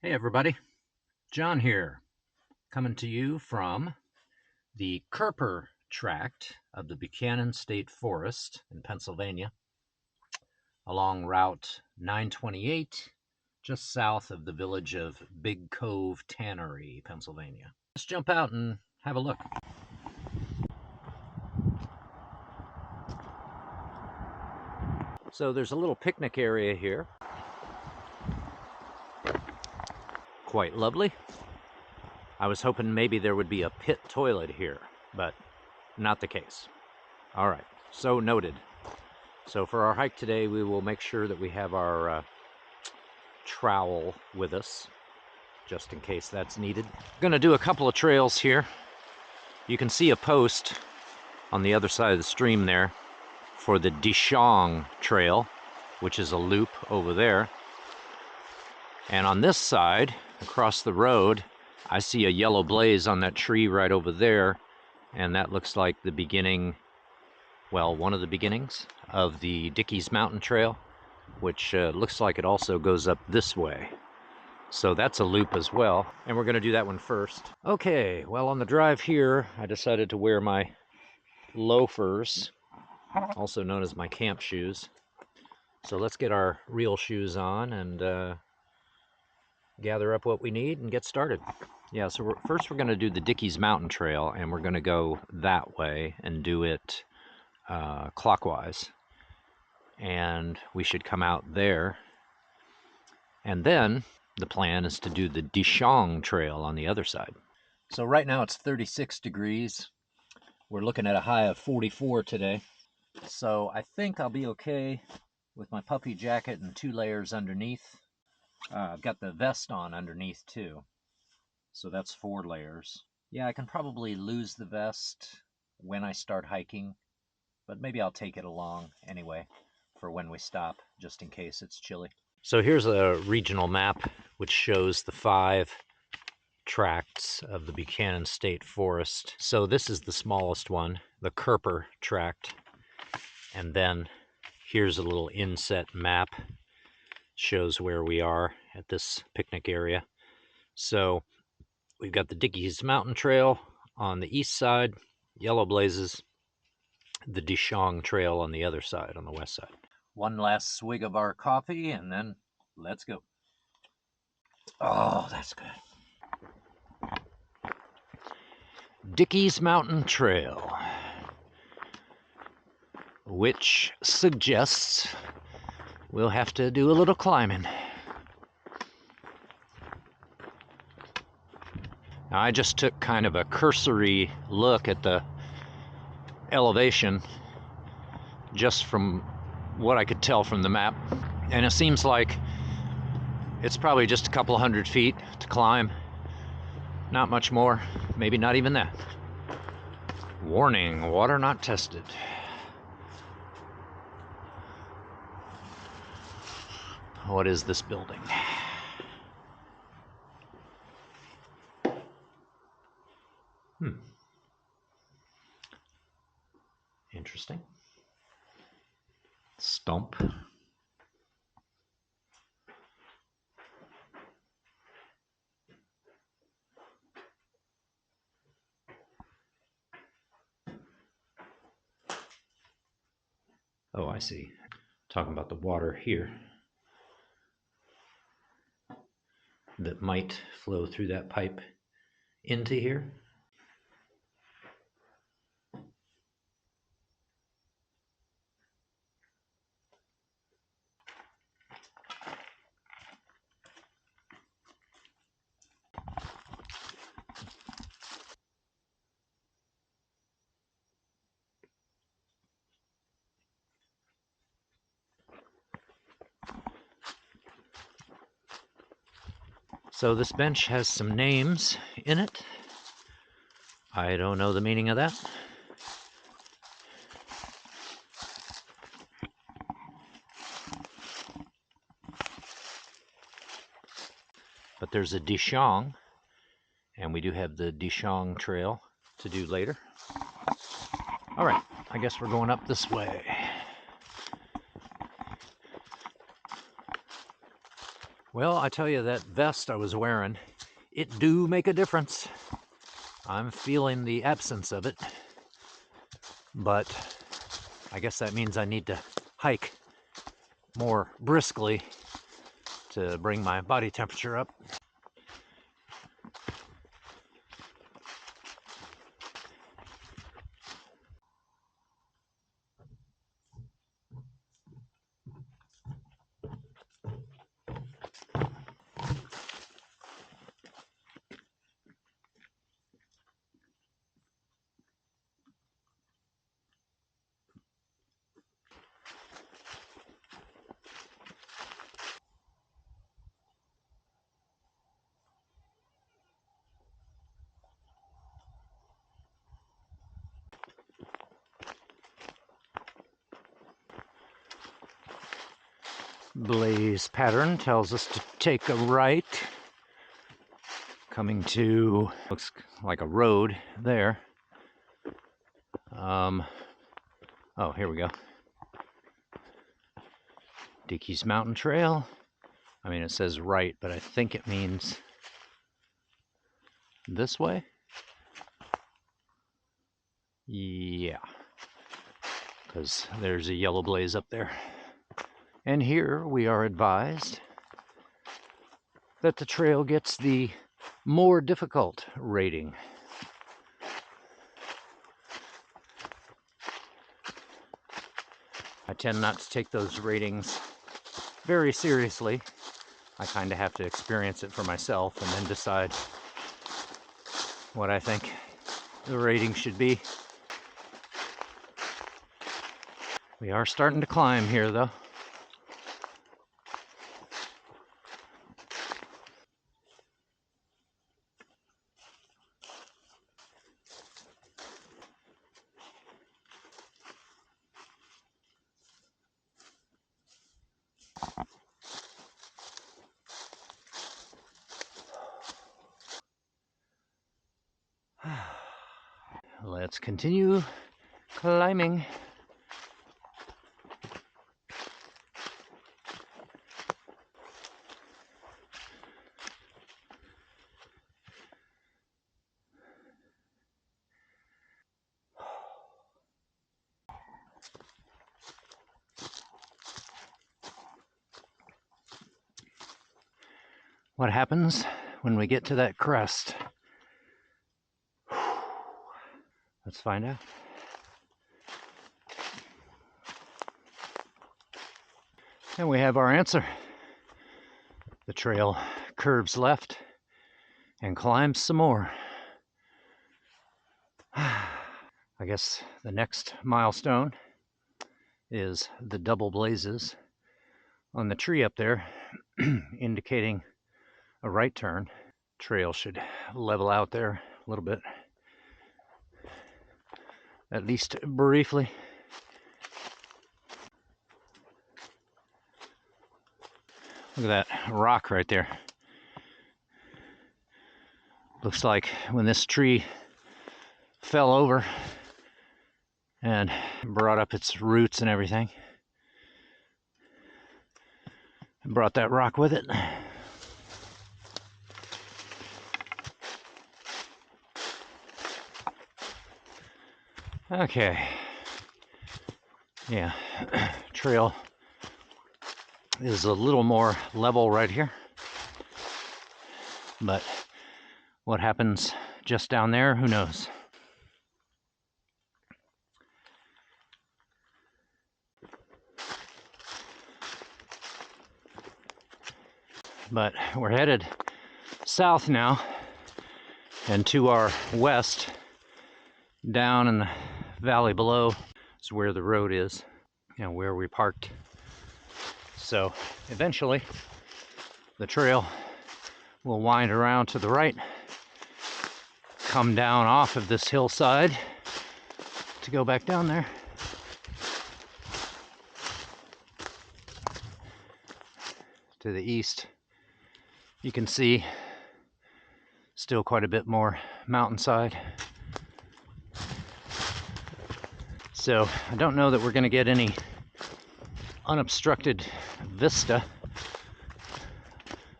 Hey everybody, John here, coming to you from the Kerper Tract of the Buchanan State Forest in Pennsylvania, along Route 928, just south of the village of Big Cove Tannery, Pennsylvania. Let's jump out and have a look. So there's a little picnic area here. Quite lovely. I was hoping maybe there would be a pit toilet here, but not the case. All right, so noted. So for our hike today, we will make sure that we have our trowel with us, just in case that's needed. Going to do a couple of trails here. You can see a post on the other side of the stream there for the Deshong Trail, which is a loop over there. And on this side, across the road, I see a yellow blaze on that tree right over there, and that looks like the beginning, well, one of the beginnings of the Dickeys Mountain Trail, which looks like it also goes up this way. So that's a loop as well, and we're going to do that one first. Okay, well, on the drive here, I decided to wear my loafers, also known as my camp shoes. So let's get our real shoes on and gather up what we need and get started. Yeah, so first we're going to do the Dickeys Mountain Trail, and we're going to go that way and do it clockwise. And we should come out there. And then the plan is to do the Deshong Trail on the other side. So right now it's 36 degrees. We're looking at a high of 44 today. So I think I'll be okay with my puffy jacket and 2 layers underneath. I've got the vest on underneath too, so that's 4 layers. Yeah, I can probably lose the vest when I start hiking, but maybe I'll take it along anyway for when we stop, just in case it's chilly. So here's a regional map which shows the 5 tracts of the Buchanan State Forest. So this is the smallest one, the Kerper Tract, and then here's a little inset map. Shows where we are at this picnic area. So we've got the Dickeys Mountain Trail on the east side, yellow blazes, the Deshong Trail on the other side, on the west side. One last swig of our coffee and then let's go. Oh, that's good. Dickeys Mountain Trail, which suggests we'll have to do a little climbing. Now, I just took kind of a cursory look at the elevation just from what I could tell from the map, and it seems like it's probably just a couple hundred feet to climb. Not much more, maybe not even that. Warning, water not tested. What is this building? Interesting. Stump. Oh, I see. Talking about the water here that might flow through that pipe into here. So this bench has some names in it. I don't know the meaning of that. But there's a Deshong, and we do have the Deshong Trail to do later. All right, I guess we're going up this way. Well, I tell you, that vest I was wearing, it do make a difference. I'm feeling the absence of it, but I guess that means I need to hike more briskly to bring my body temperature up. Blaze pattern tells us to take a right, coming to, looks like a road there. Oh, here we go. Dickeys Mountain Trail. I mean, it says right, but I think it means this way. Yeah, because there's a yellow blaze up there. And here we are advised that the trail gets the more difficult rating. I tend not to take those ratings very seriously. I kind of have to experience it for myself and then decide what I think the rating should be. We are starting to climb here, though. Let's continue climbing. What happens when we get to that crest? Let's find out. And we have our answer. The trail curves left and climbs some more. I guess the next milestone is the double blazes on the tree up there, indicating a right turn. Trail should level out there a little bit, at least briefly. Look at that rock right there. Looks like when this tree fell over and brought up its roots and everything, and brought that rock with it. Okay. Yeah, trail is a little more level right here, but what happens just down there, who knows? But we're headed south now, and to our west, down in the valley below, is where the road is and where we parked. So eventually the trail will wind around to the right, come down off of this hillside to go back down there. To the east, you can see still quite a bit more mountainside. So I don't know that we're going to get any unobstructed vista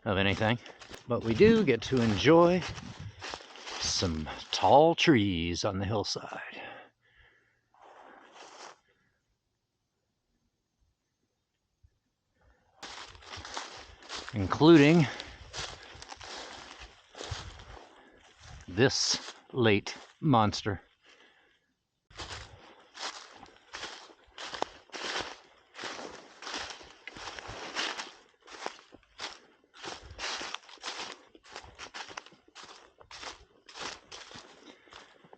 of anything. But we do get to enjoy some tall trees on the hillside. Including this late monster.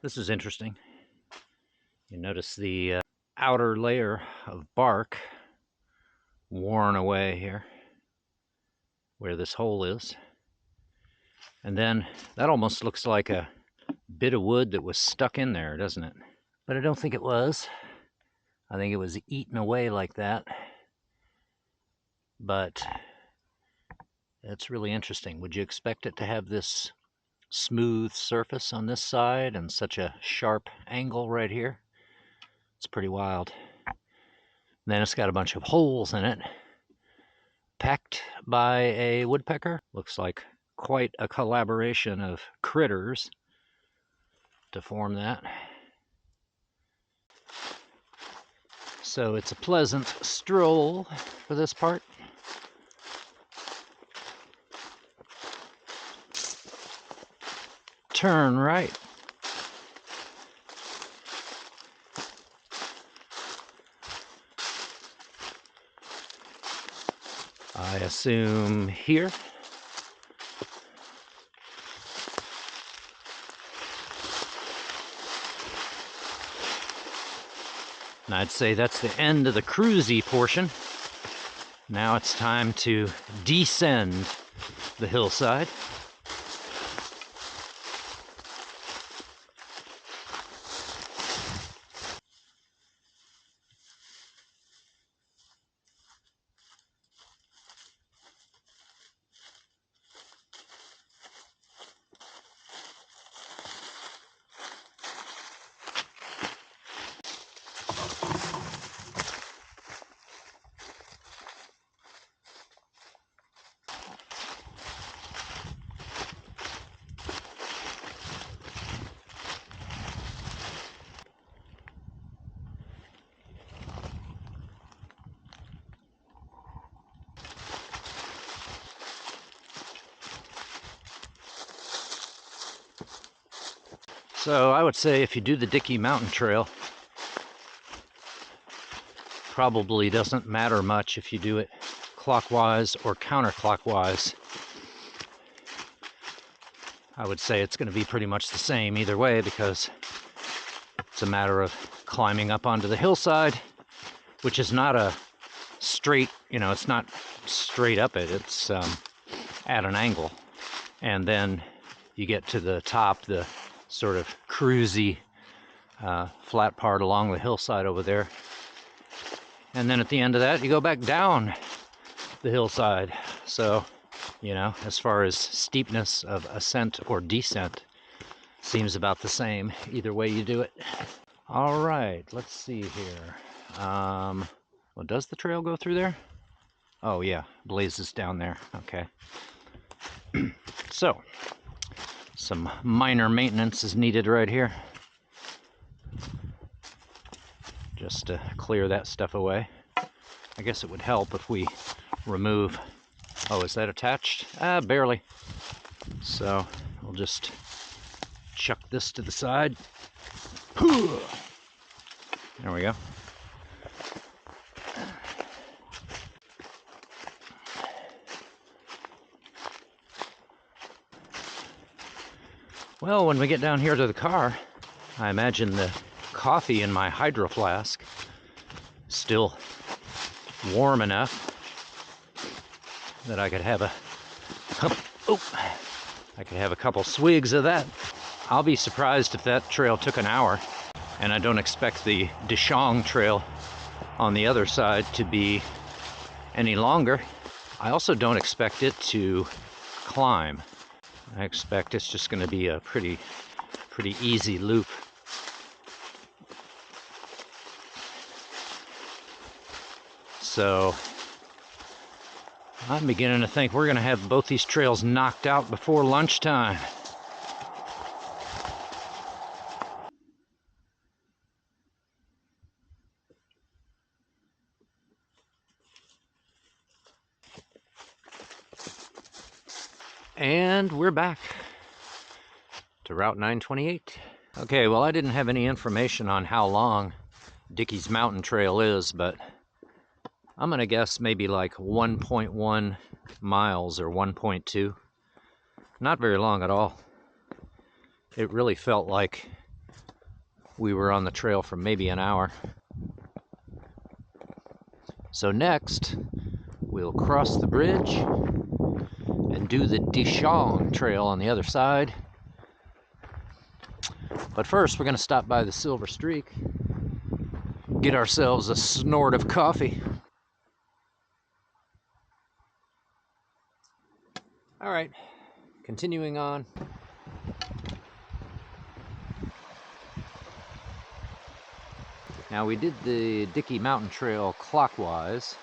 This is interesting. You notice the outer layer of bark worn away here, where this hole is. And then that almost looks like a bit of wood that was stuck in there, doesn't it? But I don't think it was. I think it was eaten away like that. But that's really interesting. Would you expect it to have this smooth surface on this side and such a sharp angle right here? It's pretty wild. And then it's got a bunch of holes in it, pecked by a woodpecker. Looks like quite a collaboration of critters to form that. So it's a pleasant stroll for this part. Turn right. I assume here. And I'd say that's the end of the cruisy portion. Now it's time to descend the hillside. So I would say if you do the Dickeys Mountain Trail, probably doesn't matter much if you do it clockwise or counterclockwise. I would say it's going to be pretty much the same either way, because it's a matter of climbing up onto the hillside, which is not a straight, it's not straight up it, it's at an angle. And then you get to the top, the sort of cruisy flat part along the hillside over there. And then at the end of that, you go back down the hillside. So, as far as steepness of ascent or descent, seems about the same either way you do it. All right, let's see here. Well, does the trail go through there? Oh yeah, blazes down there. Okay. So, some minor maintenance is needed right here, just to clear that stuff away. I guess it would help if we remove... Oh, is that attached? Barely. So we'll just chuck this to the side. There we go. Well, when we get down here to the car, I imagine the coffee in my hydro flask still warm enough that I could have a couple swigs of that. I'll be surprised if that trail took an hour, and I don't expect the Deshong Trail on the other side to be any longer. I also don't expect it to climb. I expect it's just going to be a pretty easy loop. So I'm beginning to think we're going to have both these trails knocked out before lunchtime. And we're back to Route 928. Okay, well, I didn't have any information on how long Dickeys Mountain Trail is, but I'm going to guess maybe like 1.1 miles or 1.2. Not very long at all. It really felt like we were on the trail for maybe an hour. So next, we'll cross the bridge and do the Deshong Trail on the other side. But first, we're going to stop by the Silver Streak, get ourselves a snort of coffee. All right, continuing on. Now we did the Dickeys Mountain Trail clockwise.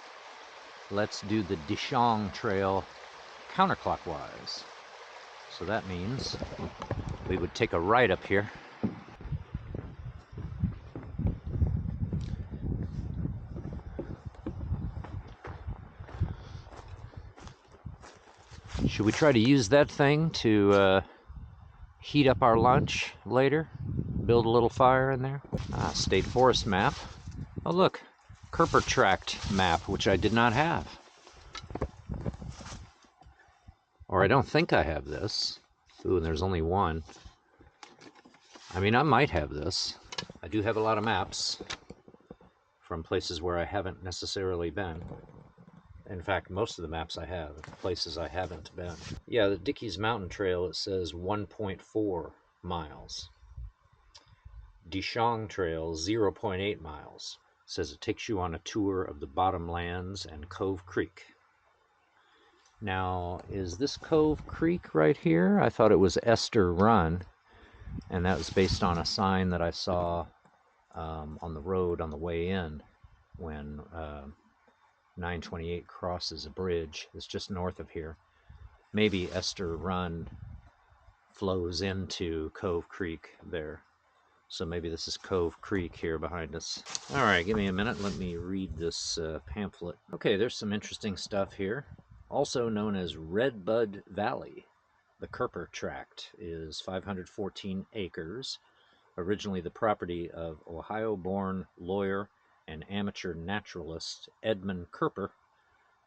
Let's do the Deshong Trail counterclockwise. So that means we would take a right up here. Should we try to use that thing to heat up our lunch later? Build a little fire in there? State Forest map. Oh look, Kerper Tract map, which I did not have. Or I don't think I have this. Ooh, and there's only one. I mean, I might have this. I do have a lot of maps from places where I haven't necessarily been. In fact, most of the maps I have are places I haven't been. Yeah, the Dickeys Mountain Trail, it says 1.4 miles. Deshong Trail, 0.8 miles. It says it takes you on a tour of the Bottomlands and Cove Creek. Now, is this Cove Creek right here? I thought it was Esther Run, and that was based on a sign that I saw on the road on the way in when 928 crosses a bridge that's just north of here. Maybe Esther Run flows into Cove Creek there. So maybe this is Cove Creek here behind us. All right, give me a minute. Let me read this pamphlet. Okay, there's some interesting stuff here. Also known as Redbud Valley, the Kerper Tract is 514 acres, originally the property of Ohio-born lawyer and amateur naturalist Edmund Kerper,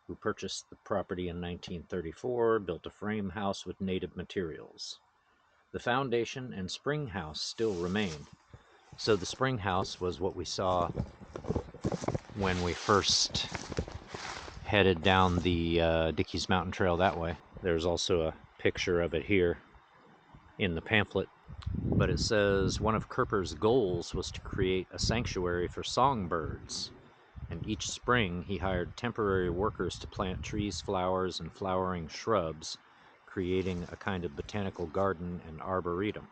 who purchased the property in 1934, built a frame house with native materials. The foundation and spring house still remain. So the spring house was what we saw when we first headed down the Dickeys Mountain Trail that way. There's also a picture of it here in the pamphlet. But it says one of Kerper's goals was to create a sanctuary for songbirds. And each spring he hired temporary workers to plant trees, flowers, and flowering shrubs, creating a kind of botanical garden and arboretum.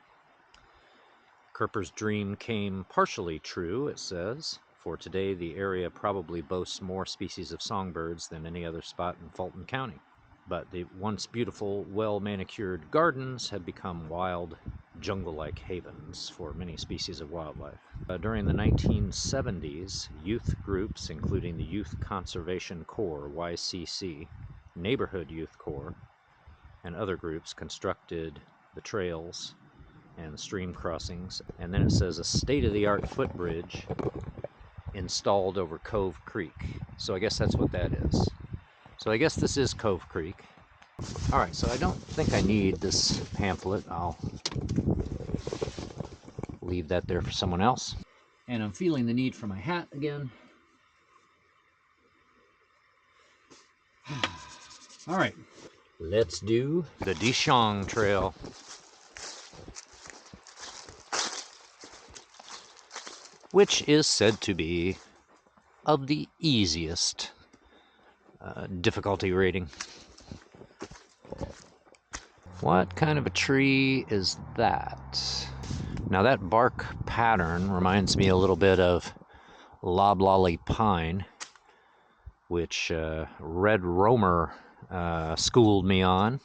Kerper's dream came partially true, it says, for today the area probably boasts more species of songbirds than any other spot in Fulton County. But the once beautiful, well-manicured gardens have become wild, jungle-like havens for many species of wildlife. During the 1970s, youth groups, including the Youth Conservation Corps, YCC, Neighborhood Youth Corps, and other groups constructed the trails and the stream crossings. And then it says a state-of-the-art footbridge installed over Cove Creek. So I guess that's what that is. So I guess this is Cove Creek. All right, so I don't think I need this pamphlet. I'll leave that there for someone else. And I'm feeling the need for my hat again. All right, let's do the Deshong Trail. Which is said to be of the easiest difficulty rating. What kind of a tree is that? Now that bark pattern reminds me a little bit of loblolly pine, which Red Romer schooled me on.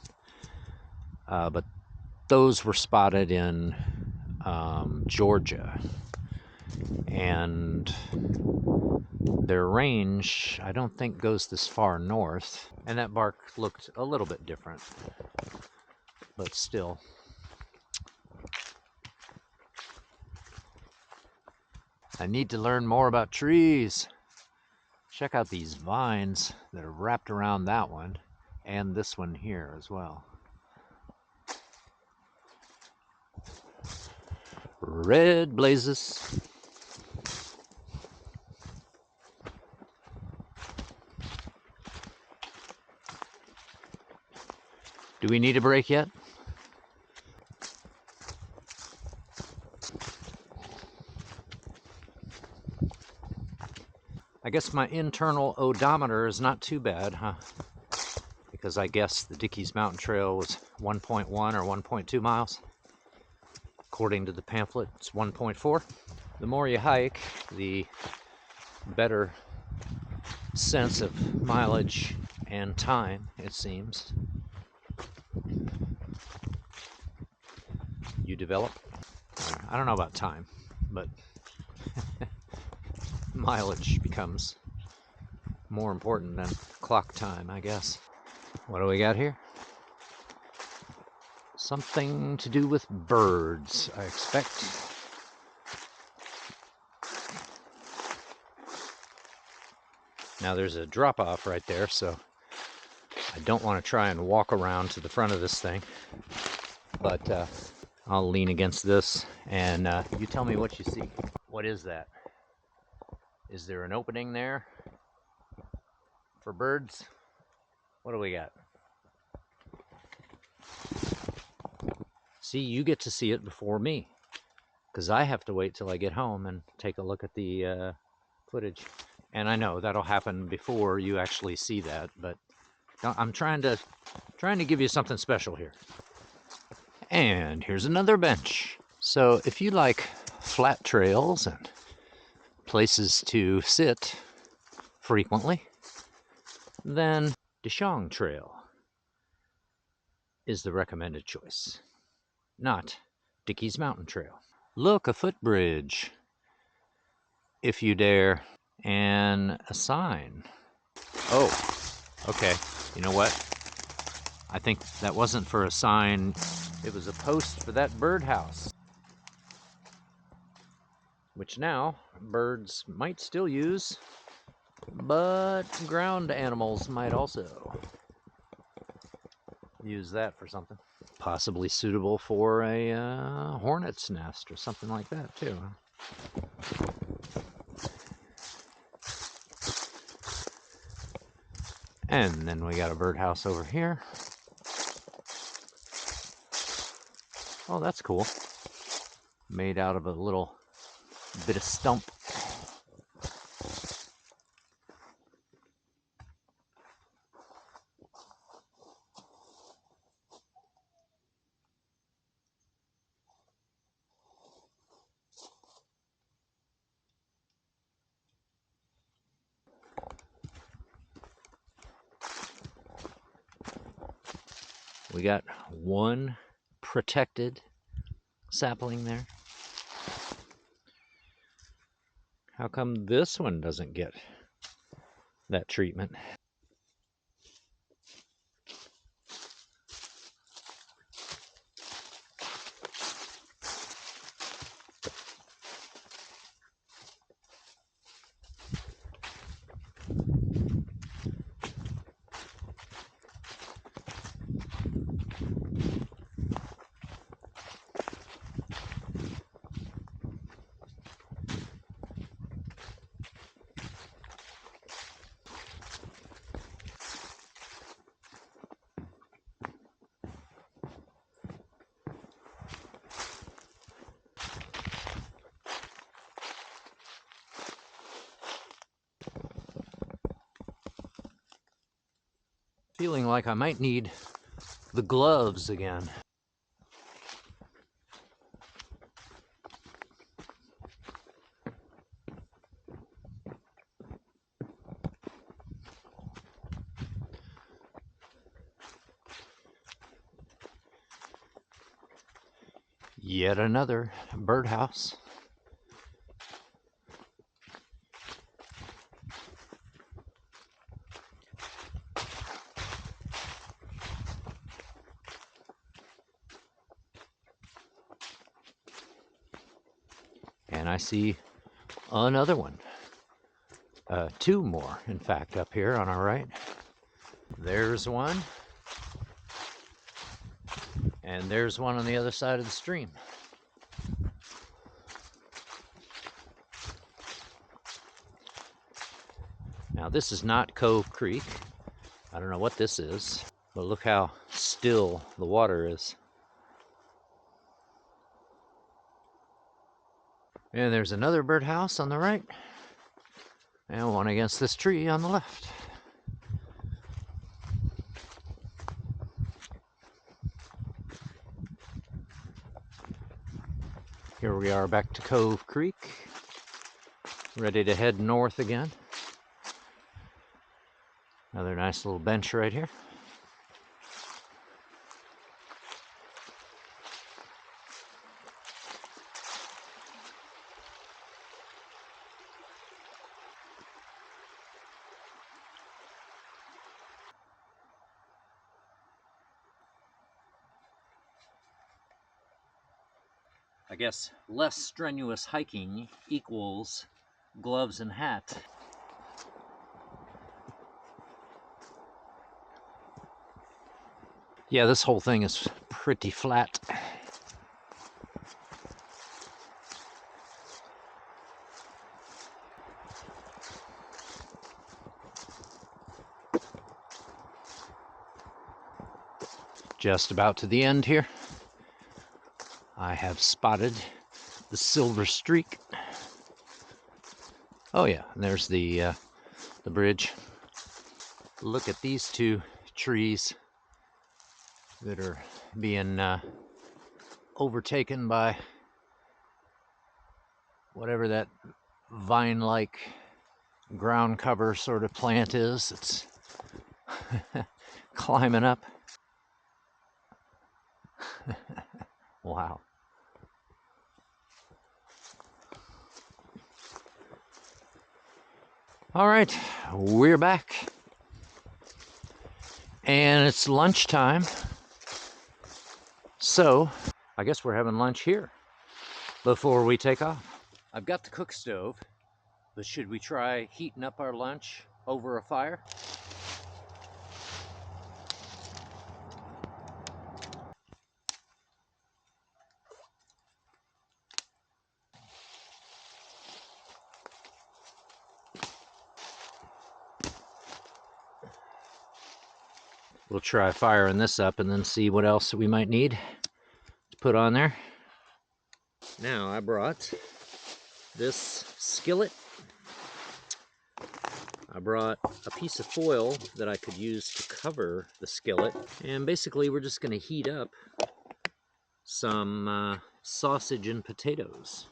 But those were spotted in Georgia. And their range, I don't think, goes this far north. And that bark looked a little bit different, but still. I need to learn more about trees. Check out these vines that are wrapped around that one and this one here as well. Red blazes. Do we need a break yet? I guess my internal odometer is not too bad, huh? Because I guess the Dickeys Mountain Trail was 1.1 or 1.2 miles. According to the pamphlet, it's 1.4. The more you hike, the better sense of mileage and time, it seems, you develop. I don't know about time, but mileage becomes more important than clock time, I guess. What do we got here? Something to do with birds, I expect. Now there's a drop-off right there, so I don't want to try and walk around to the front of this thing. But I'll lean against this, and you tell me what you see. What is that? Is there an opening there for birds? What do we got? See, you get to see it before me, because I have to wait till I get home and take a look at the footage. And I know that'll happen before you actually see that, but I'm trying to give you something special here. And here's another bench. So if you like flat trails and places to sit frequently, then Deshong Trail is the recommended choice, not Dickeys Mountain Trail. Look, a footbridge, if you dare, and a sign. Oh, okay, you know what? I think that wasn't for a sign, it was a post for that birdhouse, which now birds might still use, but ground animals might also use that for something. Possibly suitable for a hornet's nest or something like that too. And then we got a birdhouse over here. Oh, that's cool. Made out of a little bit of stump. We got one protected sapling there. How come this one doesn't get that treatment? Feeling like I might need the gloves again. Yet another birdhouse. And I see another one. Two more, in fact, up here on our right. There's one. And there's one on the other side of the stream. Now this is not Cove Creek. I don't know what this is, but look how still the water is. And there's another birdhouse on the right, and one against this tree on the left. Here we are back to Cove Creek, ready to head north again. Another nice little bench right here. I guess less strenuous hiking equals gloves and hat. Yeah, this whole thing is pretty flat. Just about to the end here. I have spotted the silver streak. Oh yeah, and there's the bridge. Look at these two trees that are being overtaken by whatever that vine-like ground cover sort of plant is. It's climbing up. Wow. All right, we're back. And it's lunchtime. So, I guess we're having lunch here before we take off. I've got the cook stove, but should we try heating up our lunch over a fire? We'll try firing this up and then see what else we might need to put on there. Now I brought this skillet. I brought a piece of foil that I could use to cover the skillet. And basically we're just going to heat up some sausage and potatoes.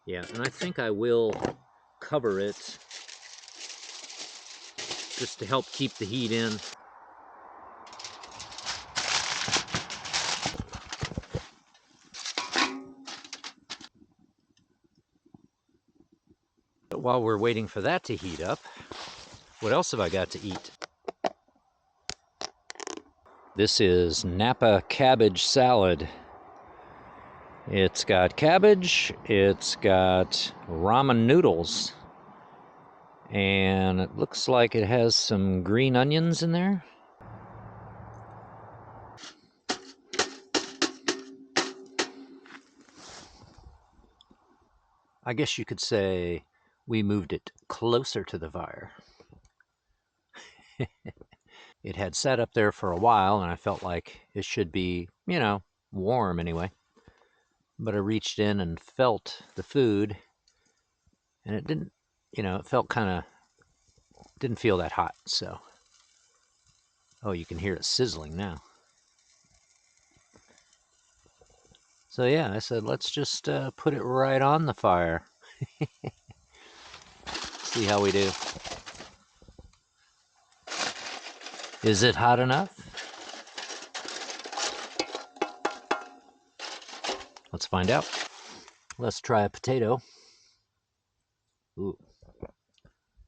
Yeah, and I think I will cover it just to help keep the heat in. But while we're waiting for that to heat up, what else have I got to eat? This is Napa cabbage salad. It's got cabbage, it's got ramen noodles, and it looks like it has some green onions in there. I guess you could say we moved it closer to the fire. It had sat up there for a while, and I felt like it should be, you know, warm anyway. But I reached in and felt the food, and it didn't, you know, it felt kind of, didn't feel that hot, so. Oh, you can hear it sizzling now. So yeah, I said, let's just put it right on the fire. See how we do. Is it hot enough? Let's find out. Let's try a potato. Ooh,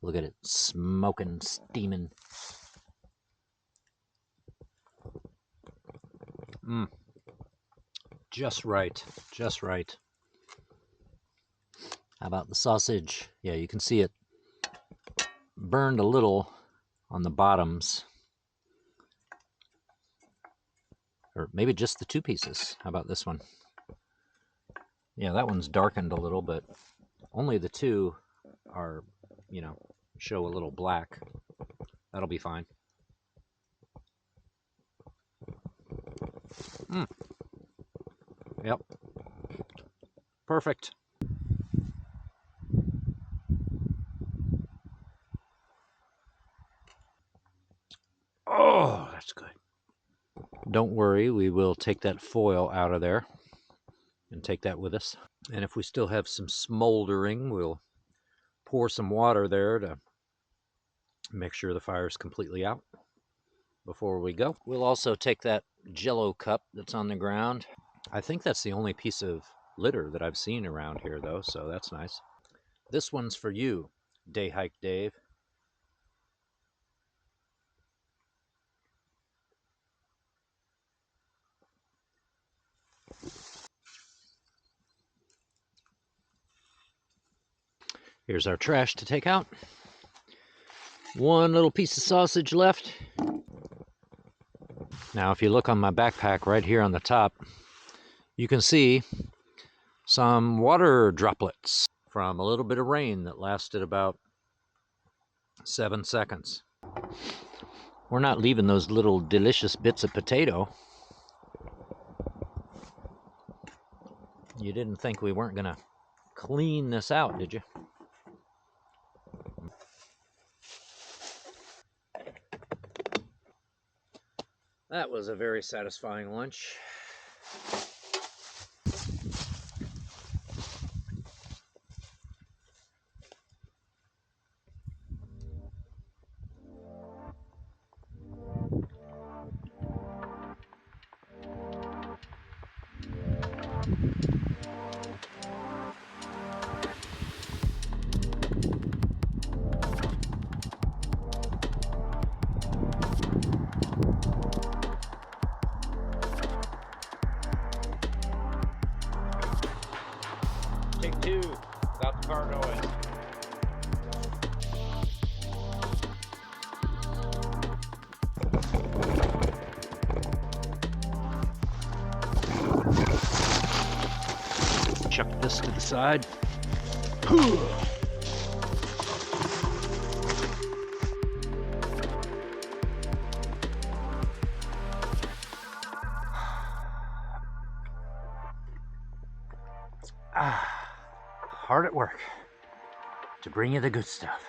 look at it, smoking, steaming. Just right, just right. How about the sausage? Yeah, you can see it burned a little on the bottoms. Or maybe just the two pieces. How about this one? Yeah, that one's darkened a little, but only the two are, you know, show a little black. That'll be fine. Yep. Perfect. Oh, that's good. Don't worry, we will take that foil out of there and take that with us. And if we still have some smoldering, we'll pour some water there to make sure the fire is completely out before we go. We'll also take that Jello cup that's on the ground. I think that's the only piece of litter that I've seen around here, though, so that's nice. This one's for you, Day Hike Dave. Here's our trash to take out. One little piece of sausage left. Now, if you look on my backpack right here on the top, you can see some water droplets from a little bit of rain that lasted about 7 seconds. We're not leaving those little delicious bits of potato. You didn't think we weren't gonna clean this out, did you? That was a very satisfying lunch. Take two, without the car noise. Chuck this to the side. Hard at work to bring you the good stuff.